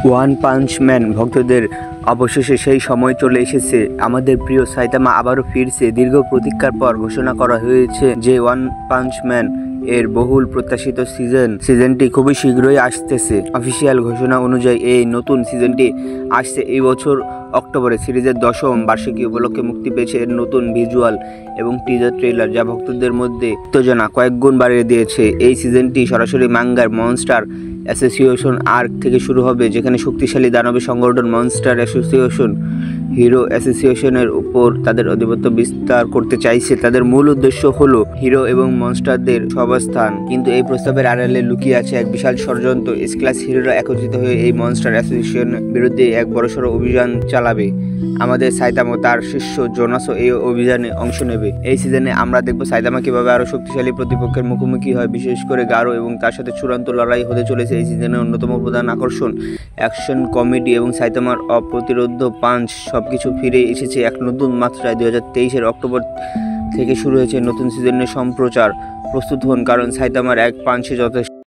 One punch man ভক্তদের অবশেষে সেই সময় চলে এসেছে। আমাদের প্রিয় সাইতামা আবারও ফিরছে। দীর্ঘ প্রতীক্ষার পর ঘোষণা করা হয়েছে যে ওয়ান পাঞ্চ ম্যান এর বহুল প্রত্যাশিত সিজনটি খুবই শীঘ্রই আসতেছে। অফিসিয়াল ঘোষণা অনুযায়ী এই নতুন সিজনটি আসছে এই বছর অক্টোবরে। সিরিজের 10ম বার্ষিকী উপলক্ষে মুক্তি পেয়েছে এর নতুন ভিজুয়াল এবং টিজার ট্রেলার, যা ভক্তদের মধ্যে উত্তেজনা কয়েক গুণ বাড়িয়ে দিয়েছে। এই সিজনটি সরাসরি মাঙ্গার মনস্টার অ্যাসোসিয়েশন আর্ক থেকে শুরু হবে, যেখানে শক্তিশালী দানবের সংগঠন মনস্টার অ্যাসোসিয়েশন হিরো অ্যাসোসিয়েশনের উপর তাদের আধিপত্য বিস্তার করতে চাইছে। তাদের মূল উদ্দেশ্য হলো হিরো এবং মনস্টারদের সহাবস্থান, কিন্তু এই প্রস্তাবের আড়ালে লুকিয়ে আছে এক বিশাল ষড়যন্ত্র। এস-ক্লাস হিরোরা একত্রিত হয়ে এই মনস্টার অ্যাসোসিয়েশনের বিরুদ্ধে এক বড়সড় অভিযান চালাবে। আমাদের সাইতামা তার শিষ্য জোনাসও এই অভিযানে অংশ নেবে। এই সিজনে আমরা দেখব সাইতামা কিভাবে আরো শক্তিশালী প্রতিপক্ষের মুখোমুখি হয়, বিশেষ করে গারো, এবং তার সাথে চূড়ান্ত লড়াই হতে চলেছে। এই সিজনের অন্যতম প্রধান আকর্ষণ অ্যাকশন, কমেডি এবং সাইতামার অপ্রতিরোধ্য পাঞ্চ, সবকিছু ফিরে এসেছে এক নতুন মাত্রায়। 2023 অক্টোবর থেকে শুরু হয়েছে নতুন সিজনের সম্প্রচার। প্রস্তুত হন, কারণ সাইতামার এক পাঞ্চে যথেষ্ট।